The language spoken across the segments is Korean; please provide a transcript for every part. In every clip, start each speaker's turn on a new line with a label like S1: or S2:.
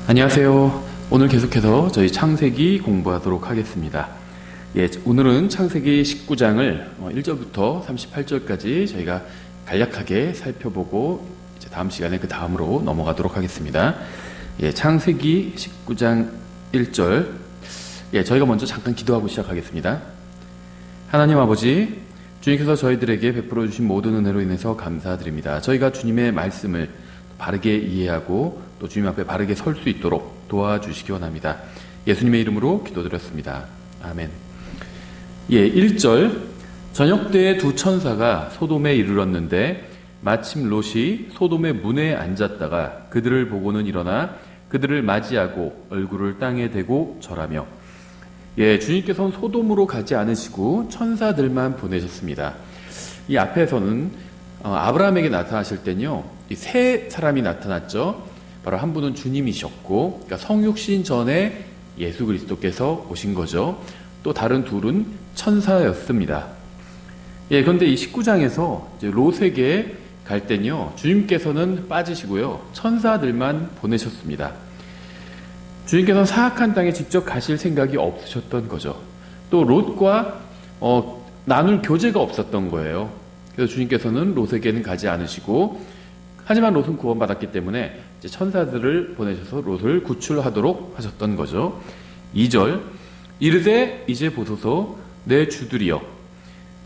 S1: 안녕하세요. 오늘 계속해서 저희 창세기 공부하도록 하겠습니다. 오늘은 창세기 19장을 1절부터 38절까지 저희가 간략하게 살펴보고 이제 다음 시간에 그 다음으로 넘어가도록 하겠습니다. 창세기 19장 1절. 저희가 먼저 잠깐 기도하고 시작하겠습니다. 하나님 아버지, 주님께서 저희들에게 베풀어 주신 모든 은혜로 인해서 감사드립니다. 저희가 주님의 말씀을 바르게 이해하고 또 주님 앞에 바르게 설 수 있도록 도와주시기 원합니다. 예수님의 이름으로 기도드렸습니다. 아멘. 1절. 저녁 때에 두 천사가 소돔에 이르렀는데 마침 롯이 소돔의 문에 앉았다가 그들을 보고는 일어나 그들을 맞이하고 얼굴을 땅에 대고 절하며. 주님께서는 소돔으로 가지 않으시고 천사들만 보내셨습니다. 이 앞에서는 아브라함에게 나타나실 때는요, 이 세 사람이 나타났죠. 바로 한 분은 주님이셨고, 그러니까 성육신 전에 예수 그리스도께서 오신 거죠. 또 다른 둘은 천사였습니다. 그런데 이 19장에서 이제 롯에게 갈 때는요, 주님께서는 빠지시고요, 천사들만 보내셨습니다. 주님께서는 사악한 땅에 직접 가실 생각이 없으셨던 거죠. 또 롯과 나눌 교제가 없었던 거예요. 그래서 주님께서는 롯에게는 가지 않으시고, 하지만 롯은 구원받았기 때문에 이제 천사들을 보내셔서 롯을 구출하도록 하셨던 거죠. 2절. 이르되 이제 보소서 내 주들이여,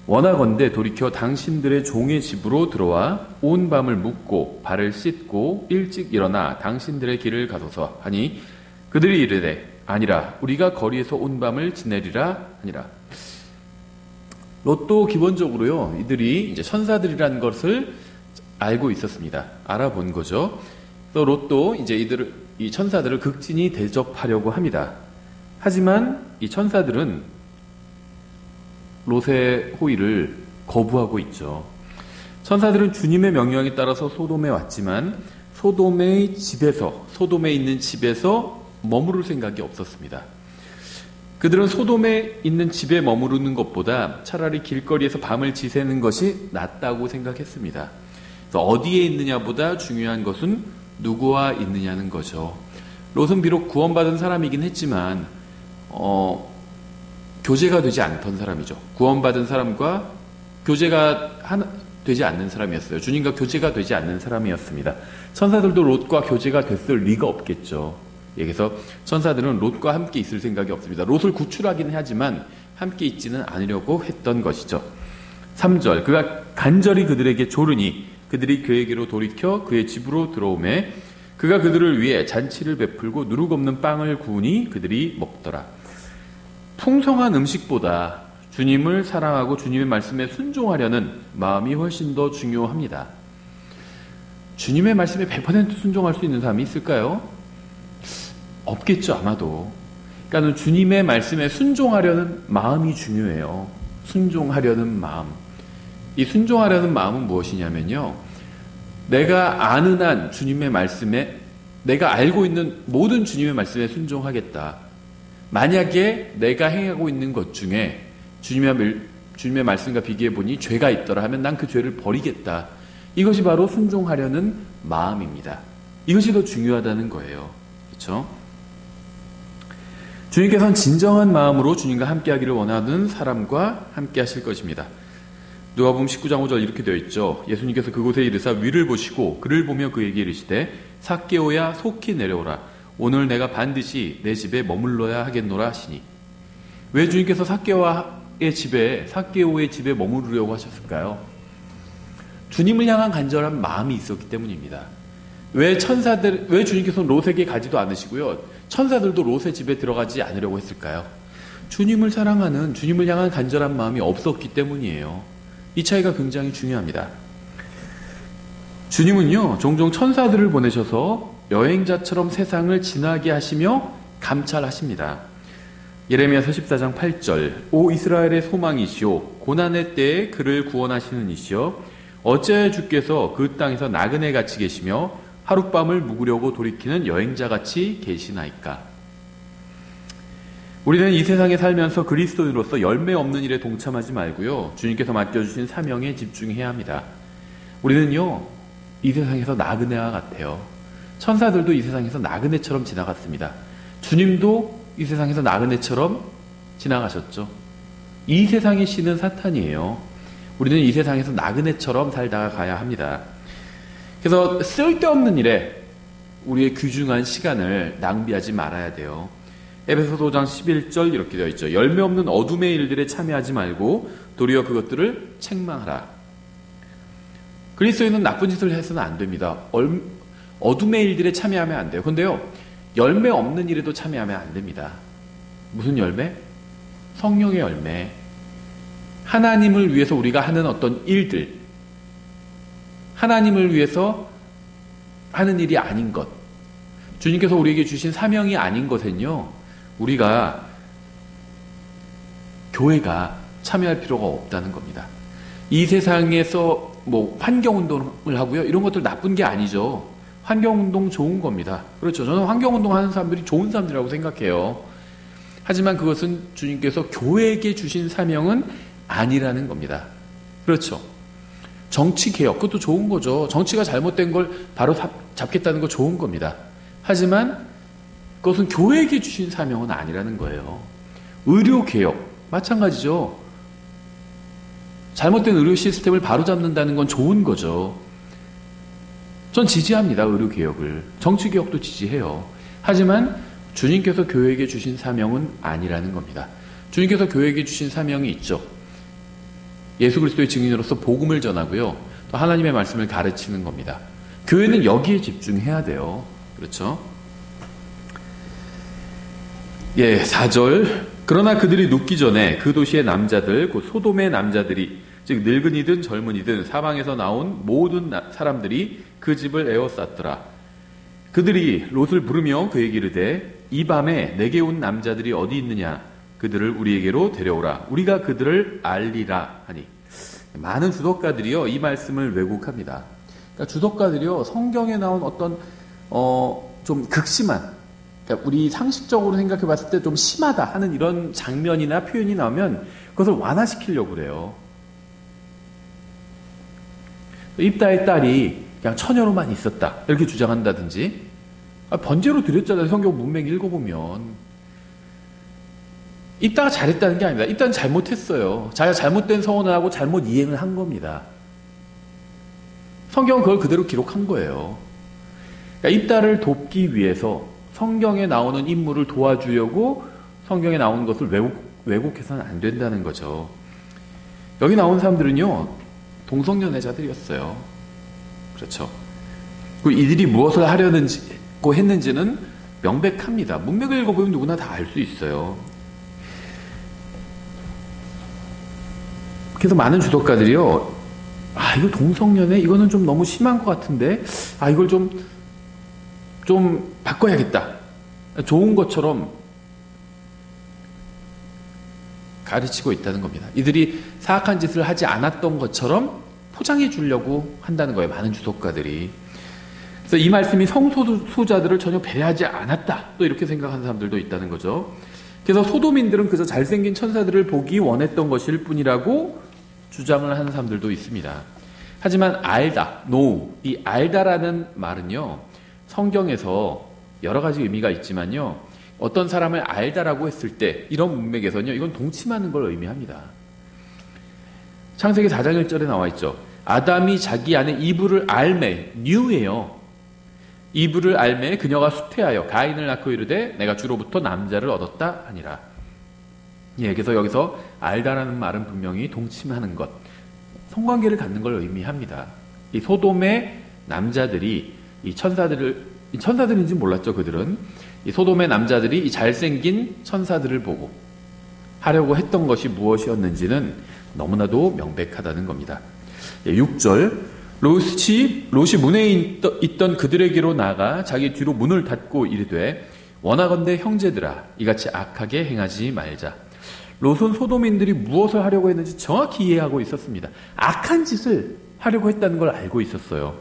S1: 원하건대 돌이켜 당신들의 종의 집으로 들어와 온 밤을 묵고 발을 씻고 일찍 일어나 당신들의 길을 가소서 하니, 그들이 이르되 아니라 우리가 거리에서 온 밤을 지내리라 하니라. 롯도 기본적으로요, 이들이 이제 천사들이라는 것을 알고 있었습니다. 알아본 거죠. 또 롯도 이제 이 천사들을 극진히 대접하려고 합니다. 하지만 이 천사들은 롯의 호의를 거부하고 있죠. 천사들은 주님의 명령에 따라서 소돔에 왔지만 소돔에 있는 집에서 머무를 생각이 없었습니다. 그들은 소돔에 있는 집에 머무르는 것보다 차라리 길거리에서 밤을 지새는 것이 낫다고 생각했습니다. 그래서 어디에 있느냐보다 중요한 것은 누구와 있느냐는 거죠. 롯은 비록 구원받은 사람이긴 했지만 교제가 되지 않던 사람이죠. 구원받은 사람과 교제가 되지 않는 사람이었어요. 주님과 교제가 되지 않는 사람이었습니다. 천사들도 롯과 교제가 됐을 리가 없겠죠. 그래서 천사들은 롯과 함께 있을 생각이 없습니다. 롯을 구출하기는 하지만 함께 있지는 않으려고 했던 것이죠. 3절. 그가 간절히 그들에게 조르니 그들이 그에게로 돌이켜 그의 집으로 들어오매 그가 그들을 위해 잔치를 베풀고 누룩 없는 빵을 구우니 그들이 먹더라. 풍성한 음식보다 주님을 사랑하고 주님의 말씀에 순종하려는 마음이 훨씬 더 중요합니다. 주님의 말씀에 100% 순종할 수 있는 사람이 있을까요? 없겠죠, 아마도. 그러니까 주님의 말씀에 순종하려는 마음이 중요해요. 순종하려는 마음. 이 순종하려는 마음은 무엇이냐면요, 내가 아는 한 주님의 말씀에, 내가 알고 있는 모든 주님의 말씀에 순종하겠다. 만약에 내가 행하고 있는 것 중에 주님의 말씀과 비교해 보니 죄가 있더라 하면 난 그 죄를 버리겠다. 이것이 바로 순종하려는 마음입니다. 이것이 더 중요하다는 거예요. 그렇죠? 주님께서는 진정한 마음으로 주님과 함께하기를 원하는 사람과 함께하실 것입니다. 누가복음 19장 5절 이렇게 되어 있죠. 예수님께서 그곳에 이르사 위를 보시고 그를 보며 그에게 이르시되 삭개오야 속히 내려오라. 오늘 내가 반드시 내 집에 머물러야 하겠노라 하시니. 왜 주님께서 삭개오의 집에 머무르려고 하셨을까요? 주님을 향한 간절한 마음이 있었기 때문입니다. 왜 주님께서는 롯에게 가지도 않으시고요, 천사들도 롯의 집에 들어가지 않으려고 했을까요? 주님을 사랑하는, 주님을 향한 간절한 마음이 없었기 때문이에요. 이 차이가 굉장히 중요합니다. 주님은요, 종종 천사들을 보내셔서 여행자처럼 세상을 지나게 하시며 감찰하십니다. 예레미야서 14장 8절. 오 이스라엘의 소망이시오, 고난의 때에 그를 구원하시는 이시여, 어찌하여 주께서 그 땅에서 나그네같이 계시며 하룻밤을 묵으려고 돌이키는 여행자같이 계시나이까. 우리는 이 세상에 살면서 그리스도인으로서 열매 없는 일에 동참하지 말고요, 주님께서 맡겨주신 사명에 집중해야 합니다. 우리는요, 이 세상에서 나그네와 같아요. 천사들도 이 세상에서 나그네처럼 지나갔습니다. 주님도 이 세상에서 나그네처럼 지나가셨죠. 이 세상의 신은 사탄이에요. 우리는 이 세상에서 나그네처럼 살다가 가야 합니다. 그래서 쓸데없는 일에 우리의 귀중한 시간을 낭비하지 말아야 돼요. 에베소서 5장 11절 이렇게 되어 있죠. 열매 없는 어둠의 일들에 참여하지 말고 도리어 그것들을 책망하라. 그리스도인은 나쁜 짓을 해서는 안 됩니다. 어둠의 일들에 참여하면 안 돼요. 그런데요, 열매 없는 일에도 참여하면 안 됩니다. 무슨 열매? 성령의 열매. 하나님을 위해서 우리가 하는 어떤 일들, 하나님을 위해서 하는 일이 아닌 것, 주님께서 우리에게 주신 사명이 아닌 것은요, 우리가 교회가 참여할 필요가 없다는 겁니다. 이 세상에서 환경운동을 하고요, 이런 것들 나쁜 게 아니죠. 환경운동 좋은 겁니다. 그렇죠. 저는 환경운동 하는 사람들이 좋은 사람들이라고 생각해요. 하지만 그것은 주님께서 교회에게 주신 사명은 아니라는 겁니다. 그렇죠. 정치개혁, 그것도 좋은 거죠. 정치가 잘못된 걸 바로 잡겠다는 거 좋은 겁니다. 하지만 그것은 교회에게 주신 사명은 아니라는 거예요. 의료개혁, 마찬가지죠. 잘못된 의료 시스템을 바로잡는다는 건 좋은 거죠. 전 지지합니다. 의료개혁을. 정치개혁도 지지해요. 하지만 주님께서 교회에게 주신 사명은 아니라는 겁니다. 주님께서 교회에게 주신 사명이 있죠. 예수 그리스도의 증인으로서 복음을 전하고요, 또 하나님의 말씀을 가르치는 겁니다. 교회는 여기에 집중해야 돼요. 그렇죠? 4절. 그러나 그들이 눕기 전에 그 도시의 남자들, 곧 소돔의 남자들이, 즉 늙은이든 젊은이든 사방에서 나온 모든 사람들이 그 집을 에워쌌더라. 그들이 롯을 부르며 그에게 이르되 이 밤에 내게 온 남자들이 어디 있느냐? 그들을 우리에게로 데려오라. 우리가 그들을 알리라 하니. 많은 주석가들이요, 이 말씀을 왜곡합니다. 그러니까 주석가들이요, 성경에 나온 어떤 좀 극심한, 그러니까 우리 상식적으로 생각해 봤을 때 좀 심하다 하는 이런 장면이나 표현이 나오면 그것을 완화시키려고 그래요. 입다의 딸이 그냥 처녀로만 있었다 이렇게 주장한다든지, 번제로 드렸잖아요. 성경 문맥 읽어보면 입다가 잘했다는 게 아닙니다. 입다는 잘못했어요. 자기가 잘못된 서원을 하고 잘못 이행을 한 겁니다. 성경은 그걸 그대로 기록한 거예요. 그러니까 입다를 돕기 위해서 성경에 나오는 인물을 도와주려고 성경에 나오는 것을 왜곡해서는 안 된다는 거죠. 여기 나온 사람들은요, 동성연애자들이었어요. 그렇죠. 그리고 이들이 무엇을 하려고 했는지는 명백합니다. 문맥을 읽어보면 누구나 다 알 수 있어요. 그래서 많은 주석가들이요, 이거 동성연애, 이거는 좀 너무 심한 것 같은데, 이걸 좀 바꿔야겠다. 좋은 것처럼 가르치고 있다는 겁니다. 이들이 사악한 짓을 하지 않았던 것처럼 포장해 주려고 한다는 거예요. 많은 주석가들이. 그래서 이 말씀이 성소수자들을 전혀 배려하지 않았다, 또 이렇게 생각하는 사람들도 있다는 거죠. 그래서 소돔인들은 그저 잘생긴 천사들을 보기 원했던 것일 뿐이라고 주장을 하는 사람들도 있습니다. 하지만 알다, know, 이 알다라는 말은요, 성경에서 여러 가지 의미가 있지만요, 어떤 사람을 알다라고 했을 때 이런 문맥에서는요, 이건 동침하는 걸 의미합니다. 창세기 4장 1절에 나와 있죠. 아담이 자기 아내 이브를 알매, new예요. 이브를 알매 그녀가 수태하여 가인을 낳고 이르되 내가 주로부터 남자를 얻었다 하니라. 그래서 여기서 알다라는 말은 분명히 동침하는 것, 성관계를 갖는 걸 의미합니다. 이 소돔의 남자들이 이 천사들인지 몰랐죠. 그들은 이 소돔의 남자들이 이 잘생긴 천사들을 보고 하려고 했던 것이 무엇이었는지는 너무나도 명백하다는 겁니다. 6절. 롯이 문에 있던 그들에게로 나가 자기 뒤로 문을 닫고 이르되 원하건대 형제들아 이같이 악하게 행하지 말자. 롯은 소돔인들이 무엇을 하려고 했는지 정확히 이해하고 있었습니다. 악한 짓을 하려고 했다는 걸 알고 있었어요.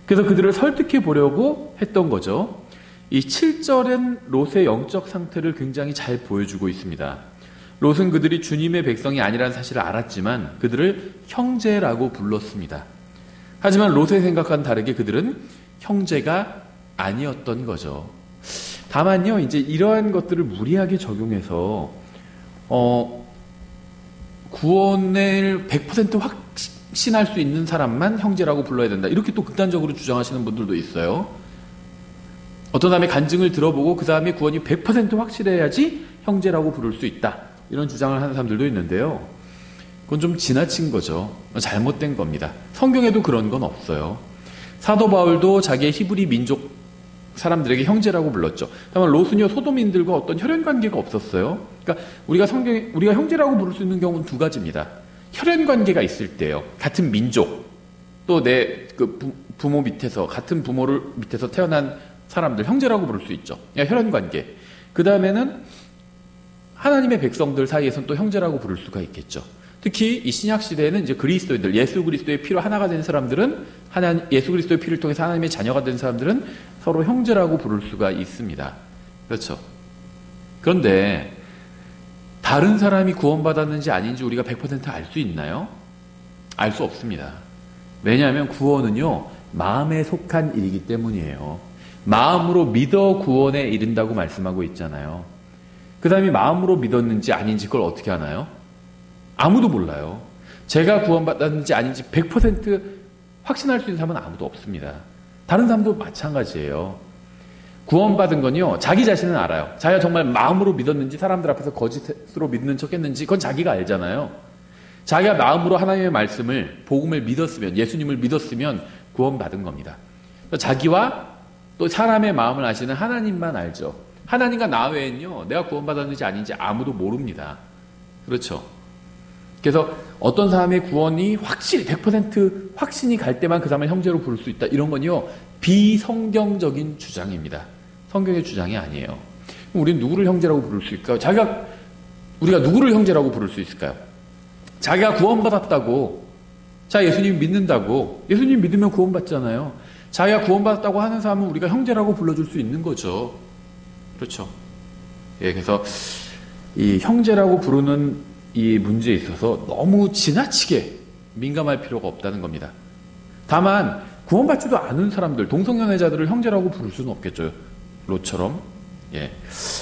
S1: 그래서 그들을 설득해 보려고 했던 거죠. 이 7절은 롯의 영적 상태를 굉장히 잘 보여주고 있습니다. 롯은 그들이 주님의 백성이 아니라는 사실을 알았지만 그들을 형제라고 불렀습니다. 하지만 롯의 생각과는 다르게 그들은 형제가 아니었던 거죠. 다만요, 이제 이러한 것들을 무리하게 적용해서, 구원을 100% 확신할 수 있는 사람만 형제라고 불러야 된다. 이렇게 또 극단적으로 주장하시는 분들도 있어요. 어떤 사람의 간증을 들어보고 그 사람의 구원이 100% 확실해야지 형제라고 부를 수 있다. 이런 주장을 하는 사람들도 있는데요. 그건 좀 지나친 거죠. 잘못된 겁니다. 성경에도 그런 건 없어요. 사도 바울도 자기의 히브리 민족 사람들에게 형제라고 불렀죠. 다만 롯은요, 소돔인들과 어떤 혈연 관계가 없었어요. 그러니까 우리가 형제라고 부를 수 있는 경우는 두 가지입니다. 혈연 관계가 있을 때요. 같은 민족, 또 내 부모 밑에서, 같은 부모를 밑에서 태어난 사람들, 형제라고 부를 수 있죠. 혈연 관계. 그 다음에는 하나님의 백성들 사이에서는 또 형제라고 부를 수가 있겠죠. 특히 이 신약 시대에는 이제 그리스도인들, 예수 그리스도의 피로 하나가 된 사람들은 예수 그리스도의 피를 통해서 하나님의 자녀가 된 사람들은 서로 형제라고 부를 수가 있습니다. 그렇죠. 그런데 다른 사람이 구원받았는지 아닌지 우리가 100% 알 수 있나요? 알 수 없습니다. 왜냐하면 구원은요, 마음에 속한 일이기 때문이에요. 마음으로 믿어 구원에 이른다고 말씀하고 있잖아요. 그 사람이 마음으로 믿었는지 아닌지 그걸 어떻게 아나요? 아무도 몰라요. 제가 구원받았는지 아닌지 100% 확신할 수 있는 사람은 아무도 없습니다. 다른 사람도 마찬가지예요. 구원받은 건요, 자기 자신은 알아요. 자기가 정말 마음으로 믿었는지 사람들 앞에서 거짓으로 믿는 척 했는지 그건 자기가 알잖아요. 자기가 마음으로 하나님의 말씀을, 복음을 믿었으면, 예수님을 믿었으면 구원받은 겁니다. 자기와 또 사람의 마음을 아시는 하나님만 알죠. 하나님과 나 외에는요, 내가 구원받았는지 아닌지 아무도 모릅니다. 그렇죠. 그래서 어떤 사람의 구원이 확실히 100% 확신이 갈 때만 그 사람을 형제로 부를 수 있다. 이런 건요, 비성경적인 주장입니다. 성경의 주장이 아니에요. 그럼 우리는 누구를 형제라고 부를 수 있을까요? 우리가 누구를 형제라고 부를 수 있을까요? 자기가 구원받았다고, 예수님 믿는다고, 예수님 믿으면 구원받잖아요. 자기가 구원받았다고 하는 사람은 우리가 형제라고 불러줄 수 있는 거죠. 그렇죠. 예, 그래서 이 형제라고 부르는 이 문제에 있어서 너무 지나치게 민감할 필요가 없다는 겁니다. 다만 구원받지도 않은 사람들, 동성연애자들을 형제라고 부를 수는 없겠죠. 롯처럼. 예.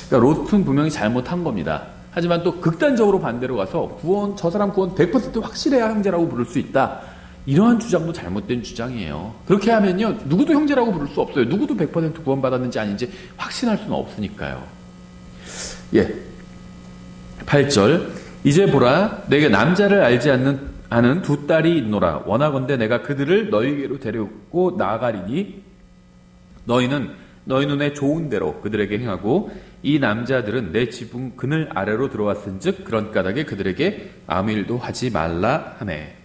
S1: 그러니까 롯은 분명히 잘못한 겁니다. 하지만 또 극단적으로 반대로 가서 저 사람 구원 100% 확실해야 형제라고 부를 수 있다. 이러한 주장도 잘못된 주장이에요. 그렇게 하면요, 누구도 형제라고 부를 수 없어요. 누구도 100% 구원받았는지 아닌지 확신할 수는 없으니까요. 예. 8절. 이제 보라, 내게 남자를 알지 않은 두 딸이 있노라. 원하건대 내가 그들을 너희에게로 데려오고 나아가리니 너희는 너희 눈에 좋은 대로 그들에게 행하고 이 남자들은 내 지붕 그늘 아래로 들어왔은즉 그런 까닭에 그들에게 아무 일도 하지 말라 하네.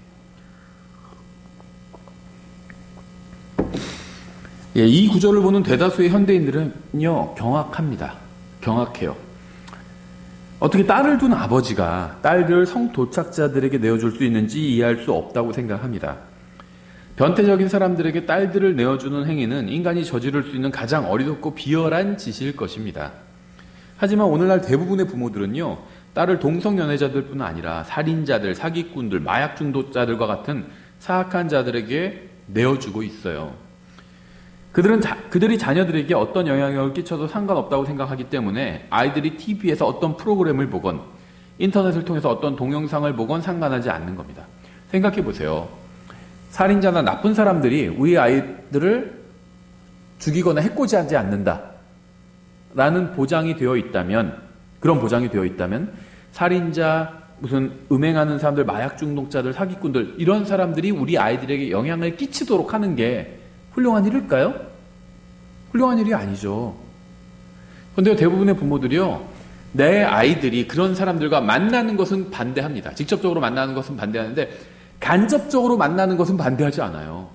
S1: 예, 이 구절을 보는 대다수의 현대인들은요, 경악합니다. 경악해요. 어떻게 딸을 둔 아버지가 딸들을 성도착자들에게 내어줄 수 있는지 이해할 수 없다고 생각합니다. 변태적인 사람들에게 딸들을 내어주는 행위는 인간이 저지를 수 있는 가장 어리석고 비열한 짓일 것입니다. 하지만 오늘날 대부분의 부모들은요, 딸을 동성연애자들뿐 아니라 살인자들, 사기꾼들, 마약 중독자들과 같은 사악한 자들에게 내어주고 있어요. 그들이 자녀들에게 어떤 영향력을 끼쳐도 상관없다고 생각하기 때문에 아이들이 TV에서 어떤 프로그램을 보건 인터넷을 통해서 어떤 동영상을 보건 상관하지 않는 겁니다. 생각해 보세요. 살인자나 나쁜 사람들이 우리 아이들을 죽이거나 해코지하지 않는다 라는 보장이 되어 있다면, 그런 보장이 되어 있다면 살인자, 무슨 음행하는 사람들, 마약 중독자들, 사기꾼들, 이런 사람들이 우리 아이들에게 영향을 끼치도록 하는 게 훌륭한 일일까요? 훌륭한 일이 아니죠. 그런데 대부분의 부모들이요, 내 아이들이 그런 사람들과 만나는 것은 반대합니다. 직접적으로 만나는 것은 반대하는데 간접적으로 만나는 것은 반대하지 않아요.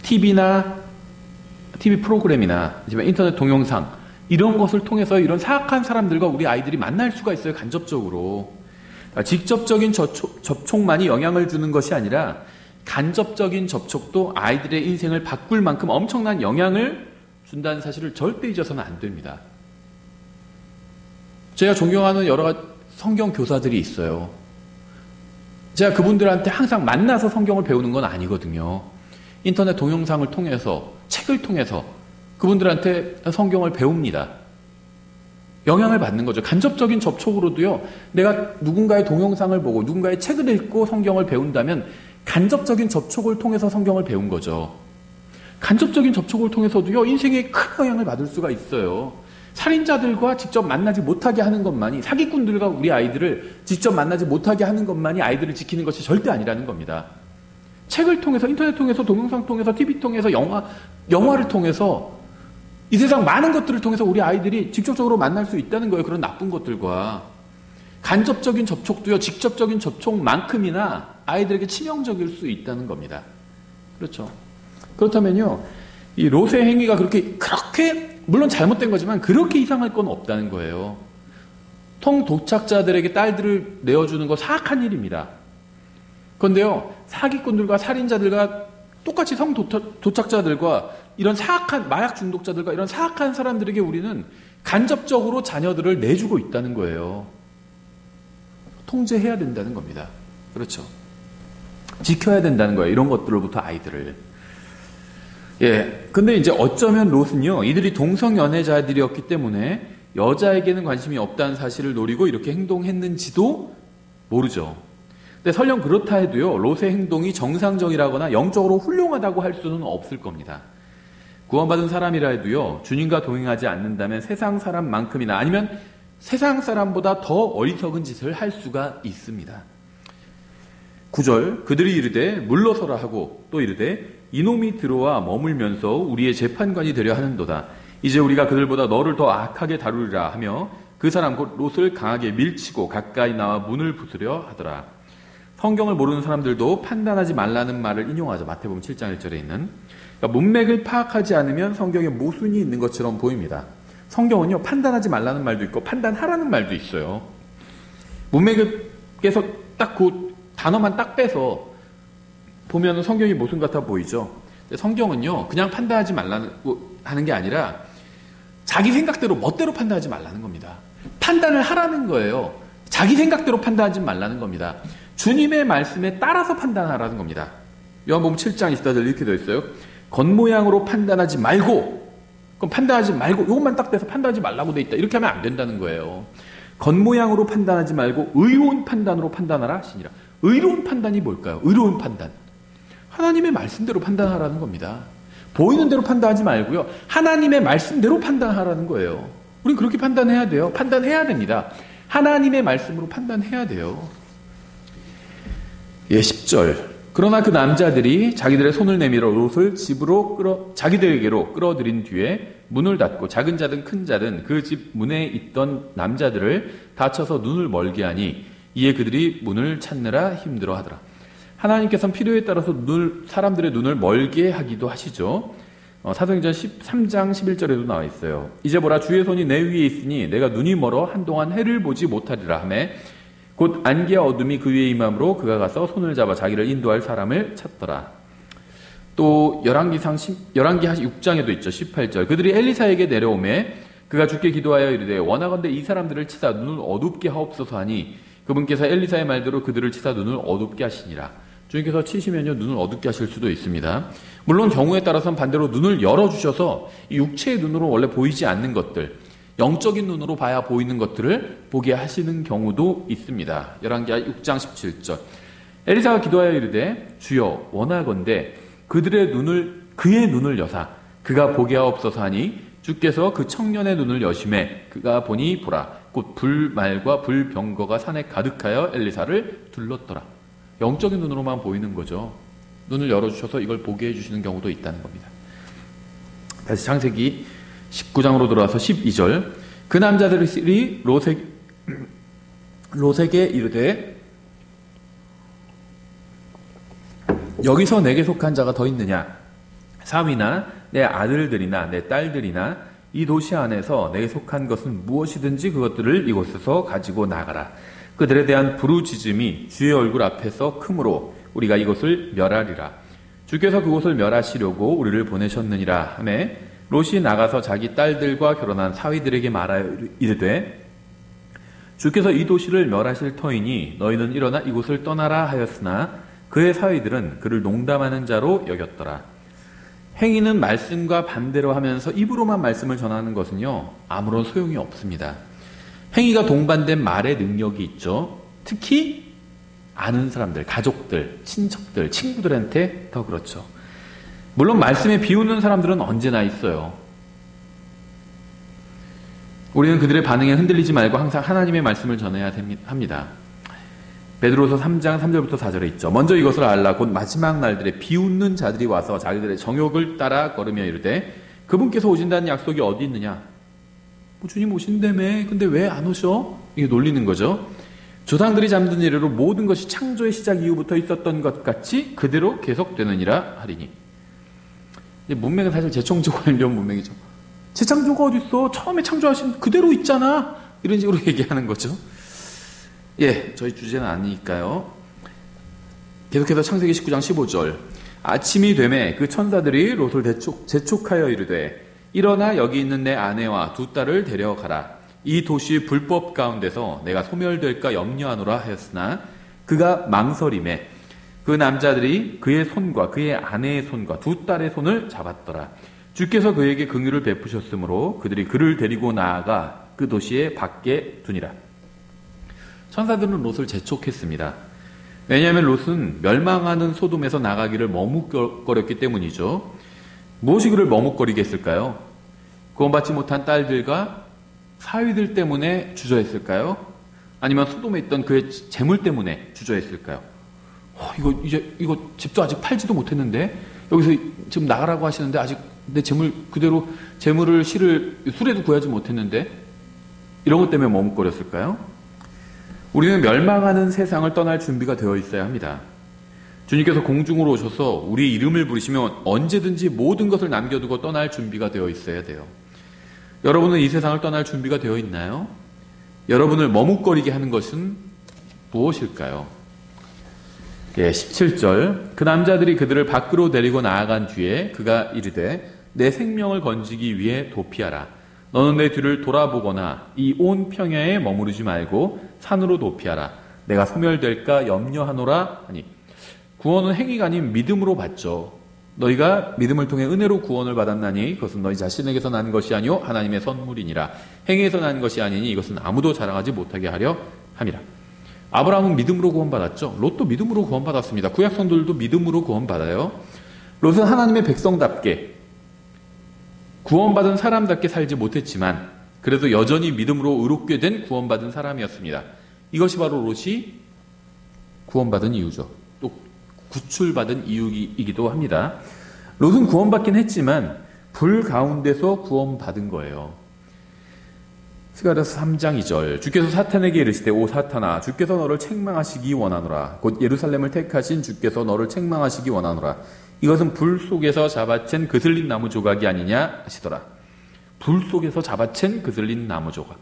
S1: TV 프로그램이나 인터넷 동영상 이런 것을 통해서 이런 사악한 사람들과 우리 아이들이 만날 수가 있어요. 간접적으로. 직접적인 접촉만이 영향을 주는 것이 아니라 간접적인 접촉도 아이들의 인생을 바꿀 만큼 엄청난 영향을 준다는 사실을 절대 잊어서는 안 됩니다. 제가 존경하는 여러 가지 성경 교사들이 있어요. 제가 그분들한테 항상 만나서 성경을 배우는 건 아니거든요. 인터넷 동영상을 통해서, 책을 통해서 그분들한테 성경을 배웁니다. 영향을 받는 거죠. 간접적인 접촉으로도요, 내가 누군가의 동영상을 보고 누군가의 책을 읽고 성경을 배운다면 간접적인 접촉을 통해서 성경을 배운 거죠. 간접적인 접촉을 통해서도요, 인생에 큰 영향을 받을 수가 있어요. 살인자들과 직접 만나지 못하게 하는 것만이, 사기꾼들과 우리 아이들을 직접 만나지 못하게 하는 것만이 아이들을 지키는 것이 절대 아니라는 겁니다. 책을 통해서, 인터넷 통해서, 동영상 통해서, TV 통해서, 영화를 통해서 이 세상 많은 것들을 통해서 우리 아이들이 직접적으로 만날 수 있다는 거예요. 그런 나쁜 것들과. 간접적인 접촉도요, 직접적인 접촉만큼이나 아이들에게 치명적일 수 있다는 겁니다. 그렇죠. 그렇다면요, 이 롯의 행위가 그렇게 물론 잘못된 거지만 그렇게 이상할 건 없다는 거예요. 통도착자들에게 딸들을 내어주는 거 사악한 일입니다. 그런데요, 사기꾼들과 살인자들과 똑같이 성도착자들과 이런 사악한 마약 중독자들과 이런 사악한 사람들에게 우리는 간접적으로 자녀들을 내주고 있다는 거예요. 통제해야 된다는 겁니다. 그렇죠. 지켜야 된다는 거예요. 이런 것들로부터 아이들을. 예. 근데 이제 어쩌면 롯은요, 이들이 동성연애자들이었기 때문에 여자에게는 관심이 없다는 사실을 노리고 이렇게 행동했는지도 모르죠. 근데 설령 그렇다 해도요, 롯의 행동이 정상적이라거나 영적으로 훌륭하다고 할 수는 없을 겁니다. 구원받은 사람이라 해도요, 주님과 동행하지 않는다면 세상 사람만큼이나 아니면 세상 사람보다 더 어리석은 짓을 할 수가 있습니다. 9절, 그들이 이르되 물러서라 하고 또 이르되 이놈이 들어와 머물면서 우리의 재판관이 되려 하는도다. 이제 우리가 그들보다 너를 더 악하게 다루리라 하며 그 사람 곧 롯을 강하게 밀치고 가까이 나와 문을 부수려 하더라. 성경을 모르는 사람들도 판단하지 말라는 말을 인용하죠. 마태복음 7장 1절에 있는. 그러니까 문맥을 파악하지 않으면 성경에 모순이 있는 것처럼 보입니다. 성경은요, 판단하지 말라는 말도 있고 판단하라는 말도 있어요. 문맥에서 딱 그 단어만 딱 빼서 보면 성경이 모순 같아 보이죠. 성경은요, 그냥 판단하지 말라는 하는 게 아니라 자기 생각대로 멋대로 판단하지 말라는 겁니다. 판단을 하라는 거예요. 자기 생각대로 판단하지 말라는 겁니다. 주님의 말씀에 따라서 판단하라는 겁니다. 요한복음 7장 24절 이렇게 되어 있어요. 겉모양으로 판단하지 말고, 그럼 판단하지 말고, 이것만 딱 돼서 판단하지 말라고 돼 있다. 이렇게 하면 안 된다는 거예요. 겉모양으로 판단하지 말고 의로운 판단으로 판단하라 하시니라. 의로운 판단이 뭘까요? 의로운 판단. 하나님의 말씀대로 판단하라는 겁니다. 보이는 대로 판단하지 말고요. 하나님의 말씀대로 판단하라는 거예요. 우린 그렇게 판단해야 돼요. 판단해야 됩니다. 하나님의 말씀으로 판단해야 돼요. 예, 10절. 그러나 그 남자들이 자기들의 손을 내밀어 롯을 자기들에게로 끌어들인 뒤에 문을 닫고 작은 자든 큰 자든 그 집 문에 있던 남자들을 다쳐서 눈을 멀게 하니 이에 그들이 문을 찾느라 힘들어 하더라. 하나님께서는 필요에 따라서 사람들의 눈을 멀게 하기도 하시죠. 사도행전 13장 11절에도 나와 있어요. 이제 보라, 주의 손이 내 위에 있으니 내가 눈이 멀어 한동안 해를 보지 못하리라 하매 곧 안개와 어둠이 그 위에 임함으로 그가 가서 손을 잡아 자기를 인도할 사람을 찾더라. 또 열왕기 6장에도 있죠. 18절. 그들이 엘리사에게 내려오매 그가 주께 기도하여 이르되 원하건대 이 사람들을 치사 눈을 어둡게 하옵소서 하니 그분께서 엘리사의 말대로 그들을 치사 눈을 어둡게 하시니라. 주님께서 치시면요, 눈을 어둡게 하실 수도 있습니다. 물론 경우에 따라서는 반대로 눈을 열어주셔서 이 육체의 눈으로 원래 보이지 않는 것들, 영적인 눈으로 봐야 보이는 것들을 보게 하시는 경우도 있습니다. 열왕기 6장 17절. 엘리사가 기도하여 이르되 주여 원하건대 그의 눈을 여사 그가 보게 하옵소서 하니 주께서 그 청년의 눈을 여심해 그가 보니 보라 곧 불말과 불병거가 산에 가득하여 엘리사를 둘렀더라. 영적인 눈으로만 보이는 거죠. 눈을 열어주셔서 이걸 보게 해주시는 경우도 있다는 겁니다. 다시 창세기 19장으로 돌아와서 12절. 그 남자들이 롯에게 이르되 여기서 내게 속한 자가 더 있느냐? 사위나 내 아들들이나 내 딸들이나 이 도시 안에서 내게 속한 것은 무엇이든지 그것들을 이곳에서 가지고 나가라. 그들에 대한 부르짖음이 주의 얼굴 앞에서 크므로 우리가 이곳을 멸하리라. 주께서 그곳을 멸하시려고 우리를 보내셨느니라 하매 롯이 나가서 자기 딸들과 결혼한 사위들에게 말하여 이르되 주께서 이 도시를 멸하실 터이니 너희는 일어나 이곳을 떠나라 하였으나 그의 사위들은 그를 농담하는 자로 여겼더라. 행위는 말씀과 반대로 하면서 입으로만 말씀을 전하는 것은요, 아무런 소용이 없습니다. 행위가 동반된 말의 능력이 있죠. 특히 아는 사람들, 가족들, 친척들, 친구들한테 더 그렇죠. 물론 말씀에 비웃는 사람들은 언제나 있어요. 우리는 그들의 반응에 흔들리지 말고 항상 하나님의 말씀을 전해야 합니다. 베드로서 3장 3절부터 4절에 있죠. 먼저 이것을 알라. 곧 마지막 날들에 비웃는 자들이 와서 자기들의 정욕을 따라 걸으며 이르되 그분께서 오신다는 약속이 어디 있느냐? 주님 오신다며. 근데 왜 안 오셔? 이게 놀리는 거죠. 조상들이 잠든 이래로 모든 것이 창조의 시작 이후부터 있었던 것 같이 그대로 계속되느니라 하리니. 문맥은 사실 재창조 관련 문맥이죠. 재창조가 어디 있어? 처음에 창조하신 그대로 있잖아. 이런 식으로 얘기하는 거죠. 예, 저희 주제는 아니니까요. 계속해서 창세기 19장 15절. 아침이 되매 그 천사들이 롯을 재촉하여 이르되 일어나 여기 있는 내 아내와 두 딸을 데려가라. 이 도시 불법 가운데서 내가 소멸될까 염려하노라 하였으나 그가 망설임에 그 남자들이 그의 손과 그의 아내의 손과 두 딸의 손을 잡았더라. 주께서 그에게 긍휼을 베푸셨으므로 그들이 그를 데리고 나아가 그 도시의 밖에 두니라. 천사들은 롯을 재촉했습니다. 왜냐하면 롯은 멸망하는 소돔에서 나가기를 머뭇거렸기 때문이죠. 무엇이 그를 머뭇거리게 했을까요? 구원받지 못한 딸들과 사위들 때문에 주저했을까요? 아니면 소돔에 있던 그의 재물 때문에 주저했을까요? 이거 집도 아직 팔지도 못했는데 여기서 지금 나가라고 하시는데 아직 내 재물을 실을 수레도 구하지 못했는데 이런 것 때문에 머뭇거렸을까요? 우리는 멸망하는 세상을 떠날 준비가 되어 있어야 합니다. 주님께서 공중으로 오셔서 우리 이름을 부르시면 언제든지 모든 것을 남겨두고 떠날 준비가 되어 있어야 돼요. 여러분은 이 세상을 떠날 준비가 되어 있나요? 여러분을 머뭇거리게 하는 것은 무엇일까요? 예, 17절. 그 남자들이 그들을 밖으로 데리고 나아간 뒤에 그가 이르되 내 생명을 건지기 위해 도피하라. 너는 내 뒤를 돌아보거나 이 온 평야에 머무르지 말고 산으로 도피하라. 내가 소멸될까 염려하노라 하니. 구원은 행위가 아닌 믿음으로 받죠. 너희가 믿음을 통해 은혜로 구원을 받았나니 그것은 너희 자신에게서 난 것이 아니요 하나님의 선물이니라. 행위에서 난 것이 아니니 이것은 아무도 자랑하지 못하게 하려 함이라. 아브라함은 믿음으로 구원받았죠. 롯도 믿음으로 구원받았습니다. 구약 성도들도 믿음으로 구원받아요. 롯은 하나님의 백성답게 구원받은 사람답게 살지 못했지만 그래도 여전히 믿음으로 의롭게 된 구원받은 사람이었습니다. 이것이 바로 롯이 구원받은 이유죠. 또 구출받은 이유이기도 합니다. 롯은 구원받긴 했지만 불 가운데서 구원받은 거예요. 스가랴서 3장 2절. 주께서 사탄에게 이르시되 오 사탄아 주께서 너를 책망하시기 원하노라. 곧 예루살렘을 택하신 주께서 너를 책망하시기 원하노라. 이것은 불 속에서 잡아챈 그슬린 나무 조각이 아니냐 하시더라. 불 속에서 잡아챈 그슬린 나무 조각.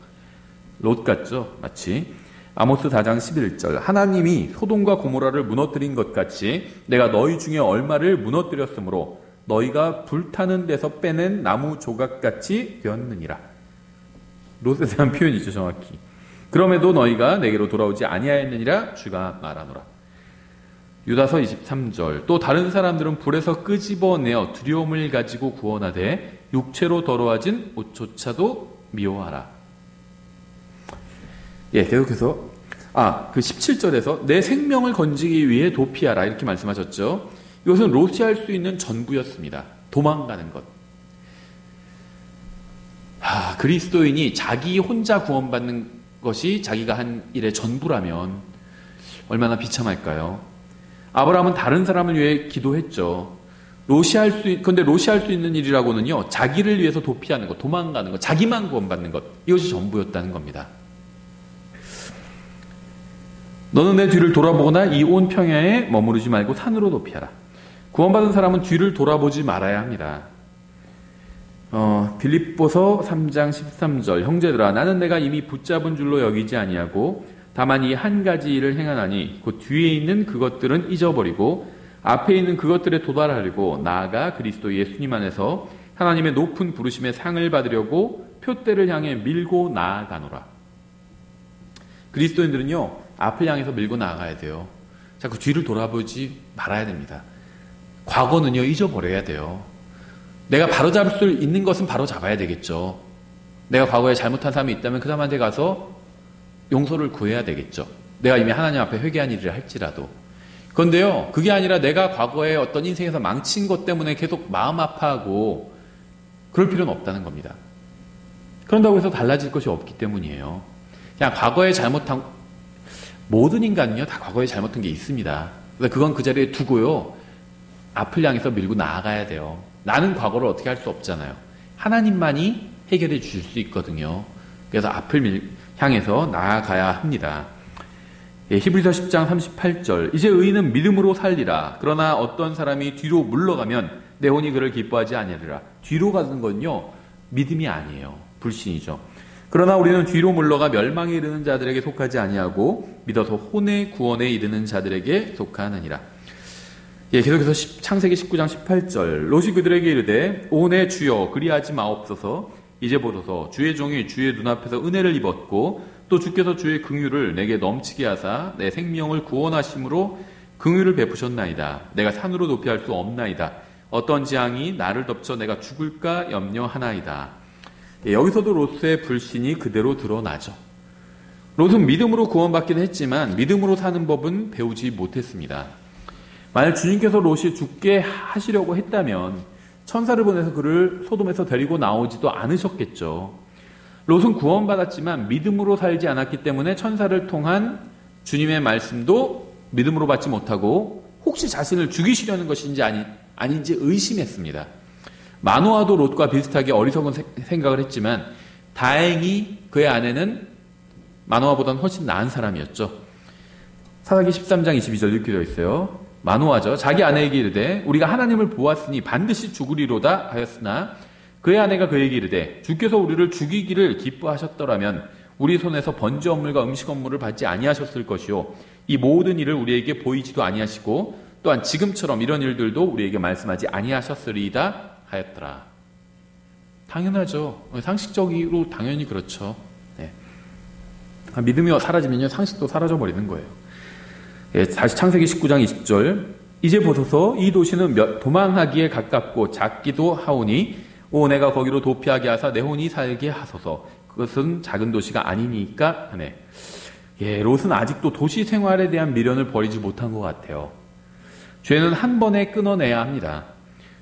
S1: 롯 같죠? 마치 아모스 4장 11절. 하나님이 소돔과 고모라를 무너뜨린 것 같이 내가 너희 중에 얼마를 무너뜨렸으므로 너희가 불타는 데서 빼낸 나무 조각같이 되었느니라. 롯에 대한 표현이죠, 정확히. 그럼에도 너희가 내게로 돌아오지 아니하였느니라 주가 말하노라. 유다서 23절. 또 다른 사람들은 불에서 끄집어내어 두려움을 가지고 구원하되 육체로 더러워진 옷조차도 미워하라. 예, 계속해서 그 17절에서 내 생명을 건지기 위해 도피하라 이렇게 말씀하셨죠. 이것은 롯이 할 수 있는 전부였습니다. 도망가는 것. 그리스도인이 자기 혼자 구원받는 것이 자기가 한 일의 전부라면 얼마나 비참할까요? 아브라함은 다른 사람을 위해 기도했죠. 근데 롯이 할 수 있는 일이라고는요, 자기를 위해서 도피하는 것, 도망가는 것, 자기만 구원받는 것, 이것이 전부였다는 겁니다. 너는 내 뒤를 돌아보거나 이 온 평야에 머무르지 말고 산으로 도피하라. 구원받은 사람은 뒤를 돌아보지 말아야 합니다. 빌립보서 3장 13절. 형제들아 나는 내가 이미 붙잡은 줄로 여기지 아니하고 다만 이 한 가지 일을 행하나니 그 뒤에 있는 그것들은 잊어버리고 앞에 있는 그것들에 도달하려고 나아가 그리스도 예수님 안에서 하나님의 높은 부르심의 상을 받으려고 표대를 향해 밀고 나아가노라. 그리스도인들은요, 앞을 향해서 밀고 나아가야 돼요. 자꾸 뒤를 돌아보지 말아야 됩니다. 과거는요, 잊어버려야 돼요. 내가 바로잡을 수 있는 것은 바로잡아야 되겠죠. 내가 과거에 잘못한 사람이 있다면 그 사람한테 가서 용서를 구해야 되겠죠. 내가 이미 하나님 앞에 회개한 일을 할지라도. 그런데요, 그게 아니라 내가 과거에 어떤 인생에서 망친 것 때문에 계속 마음 아파하고 그럴 필요는 없다는 겁니다. 그런다고 해서 달라질 것이 없기 때문이에요. 그냥 과거에 잘못한, 모든 인간은요, 다 과거에 잘못한 게 있습니다. 그래서 그건 그 자리에 두고요, 앞을 향해서 밀고 나아가야 돼요. 나는 과거를 어떻게 할 수 없잖아요. 하나님만이 해결해 주실 수 있거든요. 그래서 앞을 향해서 나아가야 합니다. 예, 히브리서 10장 38절. 이제 의인은 믿음으로 살리라. 그러나 어떤 사람이 뒤로 물러가면 내 혼이 그를 기뻐하지 아니하리라. 뒤로 가는 건요, 믿음이 아니에요. 불신이죠. 그러나 우리는 뒤로 물러가 멸망에 이르는 자들에게 속하지 아니하고 믿어서 혼의 구원에 이르는 자들에게 속하느니라. 예, 계속해서 창세기 19장 18절. 롯이 그들에게 이르되 오 내 주여 그리하지 마옵소서. 이제 보소서 주의 종이 주의 눈앞에서 은혜를 입었고 또 주께서 주의 긍휼을 내게 넘치게 하사 내 생명을 구원하심으로 긍휼을 베푸셨나이다. 내가 산으로 높이 할 수 없나이다. 어떤 재앙이 나를 덮쳐 내가 죽을까 염려하나이다. 예, 여기서도 롯의 불신이 그대로 드러나죠. 롯은 믿음으로 구원받긴 했지만 믿음으로 사는 법은 배우지 못했습니다. 만약 주님께서 롯이 죽게 하시려고 했다면 천사를 보내서 그를 소돔에서 데리고 나오지도 않으셨겠죠. 롯은 구원받았지만 믿음으로 살지 않았기 때문에 천사를 통한 주님의 말씀도 믿음으로 받지 못하고 혹시 자신을 죽이시려는 것인지 아닌지 의심했습니다. 마노아도 롯과 비슷하게 어리석은 생각을 했지만 다행히 그의 아내는 마노아보다는 훨씬 나은 사람이었죠. 사사기 13장 22절 이렇게 되어 있어요. 마노아죠. 자기 아내에게 이르되 우리가 하나님을 보았으니 반드시 죽으리로다 하였으나 그의 아내가 그에게 이르되 주께서 우리를 죽이기를 기뻐하셨더라면 우리 손에서 번제 업물과 음식 업물을 받지 아니하셨을 것이요 이 모든 일을 우리에게 보이지도 아니하시고 또한 지금처럼 이런 일들도 우리에게 말씀하지 아니하셨으리이다 하였더라. 당연하죠. 상식적으로 당연히 그렇죠. 네. 믿음이 사라지면요 상식도 사라져버리는 거예요. 예, 다시 창세기 19장 20절. 이제 보소서 이 도시는 도망하기에 가깝고 작기도 하오니 오 내가 거기로 도피하게 하사 내 혼이 살게 하소서. 그것은 작은 도시가 아니니까 하네. 예, 롯은 아직도 도시 생활에 대한 미련을 버리지 못한 것 같아요. 죄는 한 번에 끊어내야 합니다.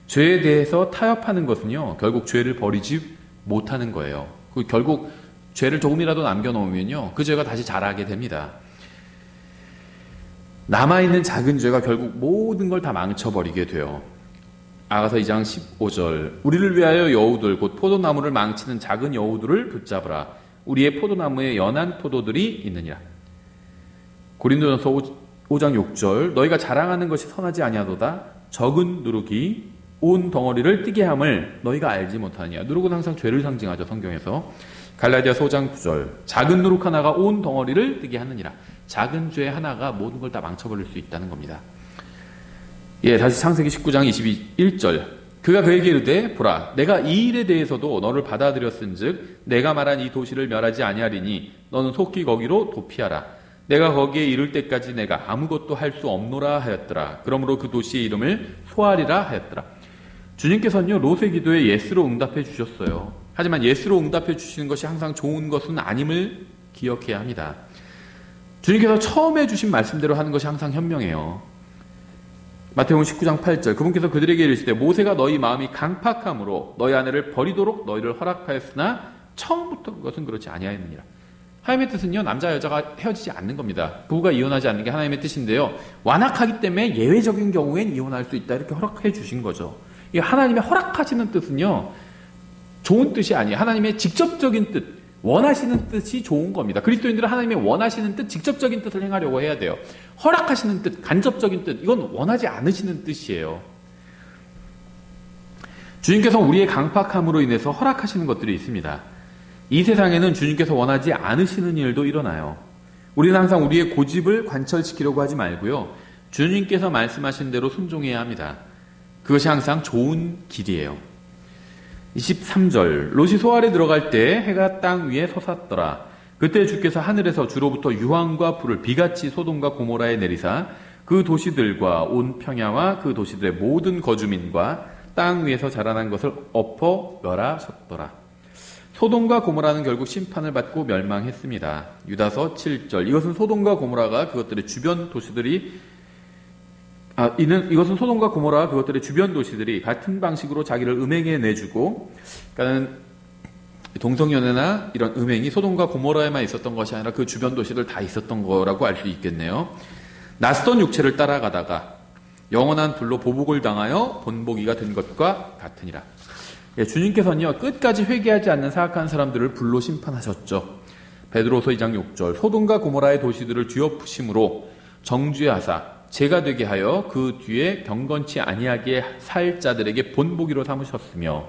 S1: 죄에 대해서 타협하는 것은요 결국 죄를 버리지 못하는 거예요. 결국 죄를 조금이라도 남겨놓으면요 그 죄가 다시 자라게 됩니다. 남아있는 작은 죄가 결국 모든 걸 다 망쳐버리게 돼요. 아가서 2장 15절. 우리를 위하여 여우들 곧 포도나무를 망치는 작은 여우들을 붙잡으라. 우리의 포도나무에 연한 포도들이 있느니라. 고린도전서 5장 6절. 너희가 자랑하는 것이 선하지 아니하도다. 적은 누룩이 온 덩어리를 뜨게 함을 너희가 알지 못하느냐. 누룩은 항상 죄를 상징하죠. 성경에서. 갈라디아서 5장 9절. 작은 누룩 하나가 온 덩어리를 뜨게 하느니라. 작은 죄 하나가 모든 걸 다 망쳐버릴 수 있다는 겁니다. 예, 다시 창세기 19장 21절. 그가 그에게 이르되 보라 내가 이 일에 대해서도 너를 받아들였은즉 내가 말한 이 도시를 멸하지 아니하리니 너는 속히 거기로 도피하라. 내가 거기에 이를 때까지 내가 아무것도 할 수 없노라 하였더라. 그러므로 그 도시의 이름을 소알이라 하였더라. 주님께서는요 롯의 기도에 예스로 응답해 주셨어요. 하지만 예스로 응답해 주시는 것이 항상 좋은 것은 아님을 기억해야 합니다. 주님께서 처음에 주신 말씀대로 하는 것이 항상 현명해요. 마태복음 19장 8절. 그분께서 그들에게 이르시되 모세가 너희 마음이 강팍함으로 너희 아내를 버리도록 너희를 허락하였으나 처음부터 그것은 그렇지 아니하였느니라. 하나님의 뜻은요 남자 여자가 헤어지지 않는 겁니다. 부부가 이혼하지 않는 게 하나님의 뜻인데요 완악하기 때문에 예외적인 경우엔 이혼할 수 있다 이렇게 허락해 주신 거죠. 이 하나님의 허락하시는 뜻은요 좋은 뜻이 아니에요. 하나님의 직접적인 뜻, 원하시는 뜻이 좋은 겁니다. 그리스도인들은 하나님의 원하시는 뜻, 직접적인 뜻을 행하려고 해야 돼요. 허락하시는 뜻, 간접적인 뜻, 이건 원하지 않으시는 뜻이에요. 주님께서 우리의 강팍함으로 인해서 허락하시는 것들이 있습니다. 이 세상에는 주님께서 원하지 않으시는 일도 일어나요. 우리는 항상 우리의 고집을 관철시키려고 하지 말고요. 주님께서 말씀하신 대로 순종해야 합니다. 그것이 항상 좋은 길이에요. 23절. 롯이 소알에 들어갈 때 해가 땅 위에 솟았더라. 그때 주께서 하늘에서 주로부터 유황과 불을 비같이 소돔과 고모라에 내리사 그 도시들과 온 평야와 그 도시들의 모든 거주민과 땅 위에서 자라난 것을 엎어 멸하셨더라. 소돔과 고모라는 결국 심판을 받고 멸망했습니다. 유다서 7절. 이것은 소돔과 고모라가 그것들의 주변 도시들이 이것은 소돔과 고모라와 그것들의 주변 도시들이 같은 방식으로 자기를 음행해 내주고, 그러니까는 동성연애나 이런 음행이 소돔과 고모라에만 있었던 것이 아니라 그 주변 도시들 다 있었던 거라고 알 수 있겠네요. 낯선 육체를 따라가다가 영원한 불로 보복을 당하여 본보기가 된 것과 같으니라. 예, 주님께서는요, 끝까지 회개하지 않는 사악한 사람들을 불로 심판하셨죠. 베드로서 2장 6절. 소돔과 고모라의 도시들을 뒤엎으심으로 정죄하사 죄가 되게 하여 그 뒤에 경건치 아니하게 살 자들에게 본보기로 삼으셨으며,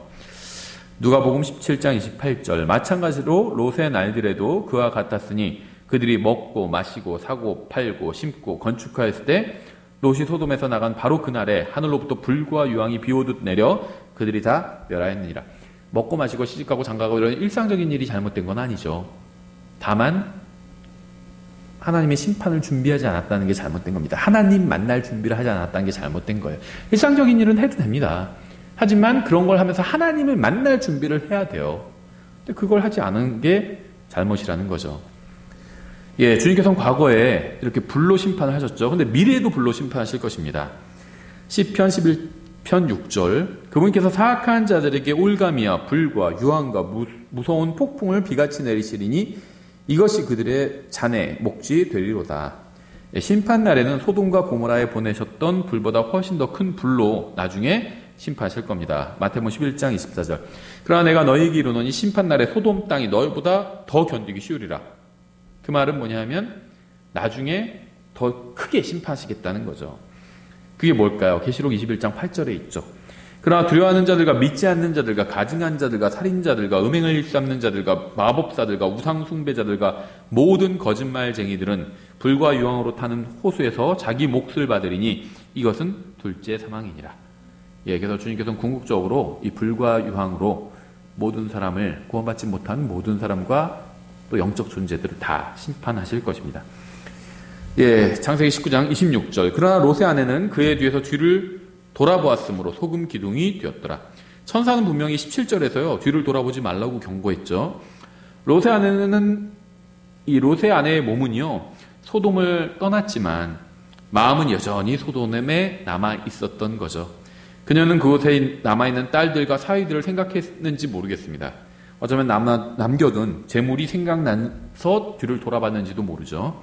S1: 누가복음 17장 28절. 마찬가지로 롯의 날들에도 그와 같았으니 그들이 먹고 마시고 사고 팔고 심고 건축하였을 때 롯이 소돔에서 나간 바로 그날에 하늘로부터 불과 유황이 비오듯 내려 그들이 다 멸하였느니라. 먹고 마시고 시집가고 장가가고 이런 일상적인 일이 잘못된 건 아니죠. 다만 하나님의 심판을 준비하지 않았다는 게 잘못된 겁니다. 하나님 만날 준비를 하지 않았다는 게 잘못된 거예요. 일상적인 일은 해도 됩니다. 하지만 그런 걸 하면서 하나님을 만날 준비를 해야 돼요. 근데 그걸 하지 않은 게 잘못이라는 거죠. 예, 주님께서는 과거에 이렇게 불로 심판을 하셨죠. 근데 미래에도 불로 심판하실 것입니다. 시편 11편 6절. 그분께서 사악한 자들에게 올가미와 불과 유황과 무서운 폭풍을 비같이 내리시리니 이것이 그들의 잔의 몫이 되리로다. 예, 심판 날에는 소돔과 고모라에 보내셨던 불보다 훨씬 더 큰 불로 나중에 심판하실 겁니다. 마태복음 11장 24절. 그러나 내가 너희에게 이르노니 심판 날에 소돔 땅이 너희보다 더 견디기 쉬우리라. 그 말은 뭐냐면 나중에 더 크게 심판하시겠다는 거죠. 그게 뭘까요? 계시록 21장 8절에 있죠. 그러나 두려워하는 자들과 믿지 않는 자들과 가증한 자들과 살인자들과 음행을 일삼는 자들과 마법사들과 우상숭배자들과 모든 거짓말쟁이들은 불과 유황으로 타는 호수에서 자기 몫을 받으리니 이것은 둘째 사망이니라. 예, 그래서 주님께서는 궁극적으로 이 불과 유황으로 모든 사람을, 구원받지 못한 모든 사람과 또 영적 존재들을 다 심판하실 것입니다. 예, 창세기 19장 26절. 그러나 롯의 아내는 그의 뒤에서 뒤를 돌아보았으므로 소금 기둥이 되었더라. 천사는 분명히 17절에서요, 뒤를 돌아보지 말라고 경고했죠. 롯의 아내의 몸은요, 소돔을 떠났지만 마음은 여전히 소돔에 남아 있었던 거죠. 그녀는 그곳에 남아있는 딸들과 사위들을 생각했는지 모르겠습니다. 어쩌면 남겨둔 재물이 생각나서 뒤를 돌아봤는지도 모르죠.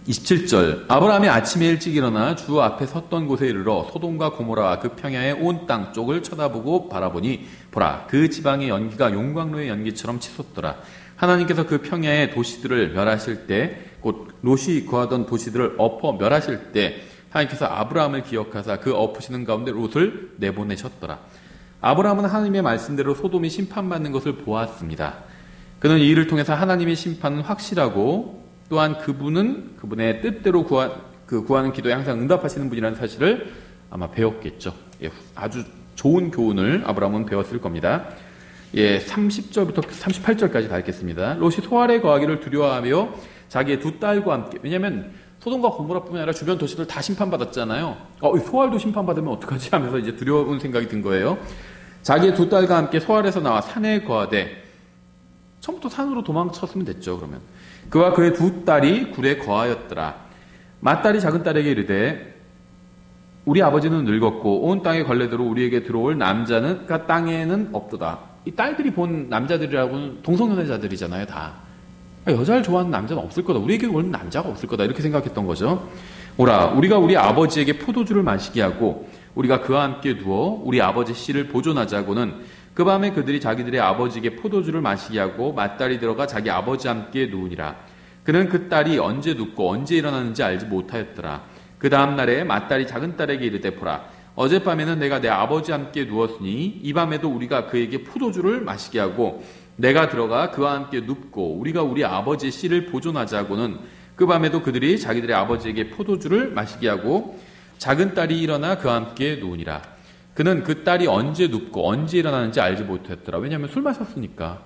S1: 27절. 아브라함이 아침에 일찍 일어나 주 앞에 섰던 곳에 이르러 소돔과 고모라와 그 평야의 온 땅 쪽을 쳐다보고 바라보니 보라, 그 지방의 연기가 용광로의 연기처럼 치솟더라. 하나님께서 그 평야의 도시들을 멸하실 때, 곧 롯이 거하던 도시들을 엎어 멸하실 때 하나님께서 아브라함을 기억하사 그 엎으시는 가운데 롯을 내보내셨더라. 아브라함은 하나님의 말씀대로 소돔이 심판받는 것을 보았습니다. 그는 이 일을 통해서 하나님의 심판은 확실하고 또한 그분은 그분의 뜻대로 구하는 기도에 항상 응답하시는 분이라는 사실을 아마 배웠겠죠. 예, 아주 좋은 교훈을 아브라함은 배웠을 겁니다. 예, 30절부터 38절까지 다 읽겠습니다. 롯이 소알에 거하기를 두려워하며 자기의 두 딸과 함께, 왜냐하면 소돔과 고모라뿐만 아니라 주변 도시들 다 심판받았잖아요. 소알도 심판받으면 어떡하지 하면서 이제 두려운 생각이 든 거예요. 자기의 두 딸과 함께 소알에서 나와 산에 거하되, 처음부터 산으로 도망쳤으면 됐죠. 그러면 그와 그의 두 딸이 굴에 거하였더라. 맏딸이 작은 딸에게 이르되 우리 아버지는 늙었고 온 땅의 걸레대로 우리에게 들어올 남자는 땅에는 없도다. 이 딸들이 본 남자들이라고는 동성연애자들이잖아요. 다 여자를 좋아하는 남자는 없을 거다. 우리에게 올 남자가 없을 거다. 이렇게 생각했던 거죠. 오라, 우리가 우리 아버지에게 포도주를 마시게 하고 우리가 그와 함께 누워 우리 아버지 씨를 보존하자고는 그 밤에 그들이 자기들의 아버지에게 포도주를 마시게 하고 맏딸이 들어가 자기 아버지와 함께 누우니라. 그는 그 딸이 언제 눕고 언제 일어나는지 알지 못하였더라. 그 다음 날에 맏딸이 작은 딸에게 이르되 보라, 어젯밤에는 내가 내 아버지와 함께 누웠으니 이 밤에도 우리가 그에게 포도주를 마시게 하고 내가 들어가 그와 함께 눕고 우리가 우리 아버지의 씨를 보존하자고는 그 밤에도 그들이 자기들의 아버지에게 포도주를 마시게 하고 작은 딸이 일어나 그와 함께 누우니라. 그는 그 딸이 언제 눕고 언제 일어나는지 알지 못했더라. 왜냐하면 술 마셨으니까.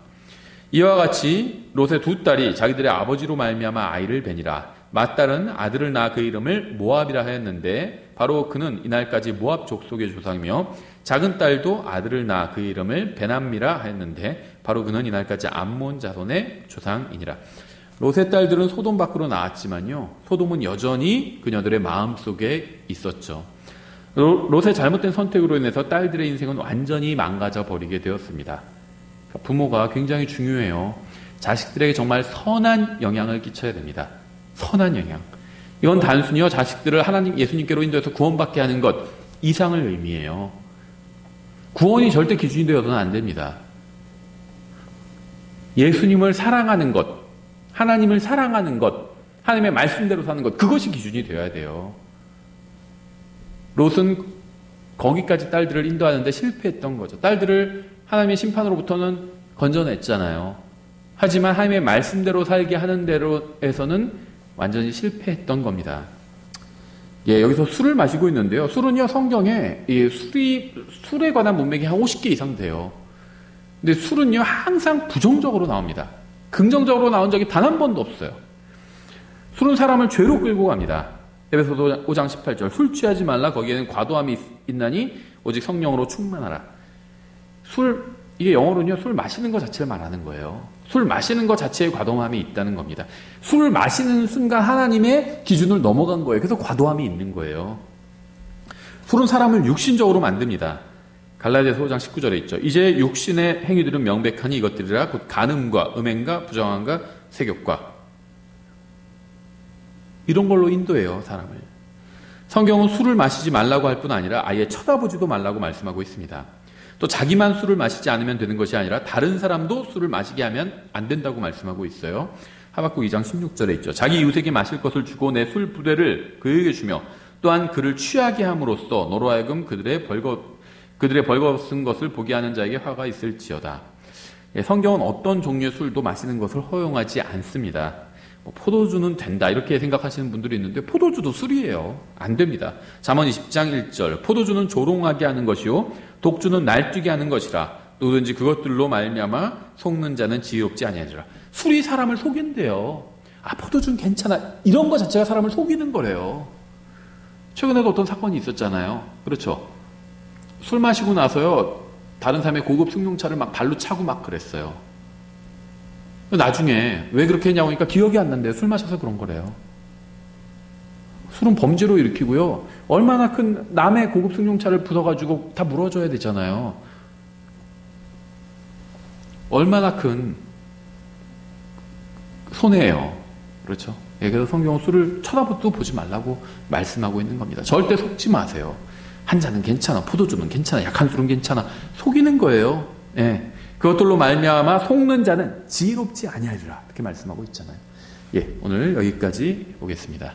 S1: 이와 같이 롯의 두 딸이 자기들의 아버지로 말미암아 아이를 베니라. 맏딸은 아들을 낳아 그 이름을 모압이라 하였는데 바로 그는 이날까지 모압 족속의 조상이며 작은 딸도 아들을 낳아 그 이름을 베남미라 하였는데 바로 그는 이날까지 암몬 자손의 조상이니라. 롯의 딸들은 소돔 밖으로 나왔지만요, 소돔은 여전히 그녀들의 마음속에 있었죠. 롯의 잘못된 선택으로 인해서 딸들의 인생은 완전히 망가져 버리게 되었습니다. 부모가 굉장히 중요해요. 자식들에게 정말 선한 영향을 끼쳐야 됩니다. 선한 영향. 이건 단순히요, 자식들을 하나님, 예수님께로 인도해서 구원받게 하는 것 이상을 의미해요. 구원이 절대 기준이 되어서는 안 됩니다. 예수님을 사랑하는 것, 하나님을 사랑하는 것, 하나님의 말씀대로 사는 것, 그것이 기준이 되어야 돼요. 롯은 거기까지 딸들을 인도하는데 실패했던 거죠. 딸들을 하나님의 심판으로부터는 건져냈잖아요. 하지만 하나님의 말씀대로 살게 하는 대로에서는 완전히 실패했던 겁니다. 예, 여기서 술을 마시고 있는데요. 술은요, 성경에 술에 관한 문맥이 한 50개 이상 돼요. 근데 술은요, 항상 부정적으로 나옵니다. 긍정적으로 나온 적이 단 한 번도 없어요. 술은 사람을 죄로 끌고 갑니다. 에베소서 5장 18절, 술 취하지 말라, 거기에는 과도함이 있나니 오직 성령으로 충만하라. 이게 영어로는요, 술 마시는 것 자체를 말하는 거예요. 술 마시는 것 자체에 과도함이 있다는 겁니다. 술을 마시는 순간 하나님의 기준을 넘어간 거예요. 그래서 과도함이 있는 거예요. 술은 사람을 육신적으로 만듭니다. 갈라디아서 5장 19절에 있죠. 이제 육신의 행위들은 명백하니 이것들이라 곧 간음과 음행과 부정함과 세욕과, 이런 걸로 인도해요, 사람을. 성경은 술을 마시지 말라고 할 뿐 아니라 아예 쳐다보지도 말라고 말씀하고 있습니다. 또 자기만 술을 마시지 않으면 되는 것이 아니라 다른 사람도 술을 마시게 하면 안 된다고 말씀하고 있어요. 하박국 2장 16절에 있죠. 자기 이웃에게 마실 것을 주고 내 술 부대를 그에게 주며 또한 그를 취하게 함으로써 너로 하여금 그들의 벌거벗은 것을 보게 하는 자에게 화가 있을지어다. 예, 성경은 어떤 종류의 술도 마시는 것을 허용하지 않습니다. 포도주는 된다 이렇게 생각하시는 분들이 있는데 포도주도 술이에요. 안 됩니다. 잠언 20장 1절, 포도주는 조롱하게 하는 것이요 독주는 날뛰게 하는 것이라 누구든지 그것들로 말미암아 속는 자는 지혜롭지 아니하리라. 술이 사람을 속인대요. 포도주는 괜찮아, 이런 것 자체가 사람을 속이는 거래요. 최근에도 어떤 사건이 있었잖아요. 그렇죠. 술 마시고 나서요, 다른 사람의 고급 승용차를 막 발로 차고 막 그랬어요. 나중에 왜 그렇게 했냐고 하니까 기억이 안 난대요. 술 마셔서 그런 거래요. 술은 범죄로 일으키고요, 얼마나 큰 남의 고급 승용차를 부숴가지고 다 물어줘야 되잖아요. 얼마나 큰 손해예요. 그렇죠. 예, 그래서 성경은 술을 쳐다보도 보지 말라고 말씀하고 있는 겁니다. 절대 속지 마세요. 한 잔은 괜찮아, 포도주는 괜찮아, 약한 술은 괜찮아, 속이는 거예요. 예. 그것들로 말미암아 속는 자는 지혜롭지 아니하리라, 이렇게 말씀하고 있잖아요. 예, 오늘 여기까지 보겠습니다.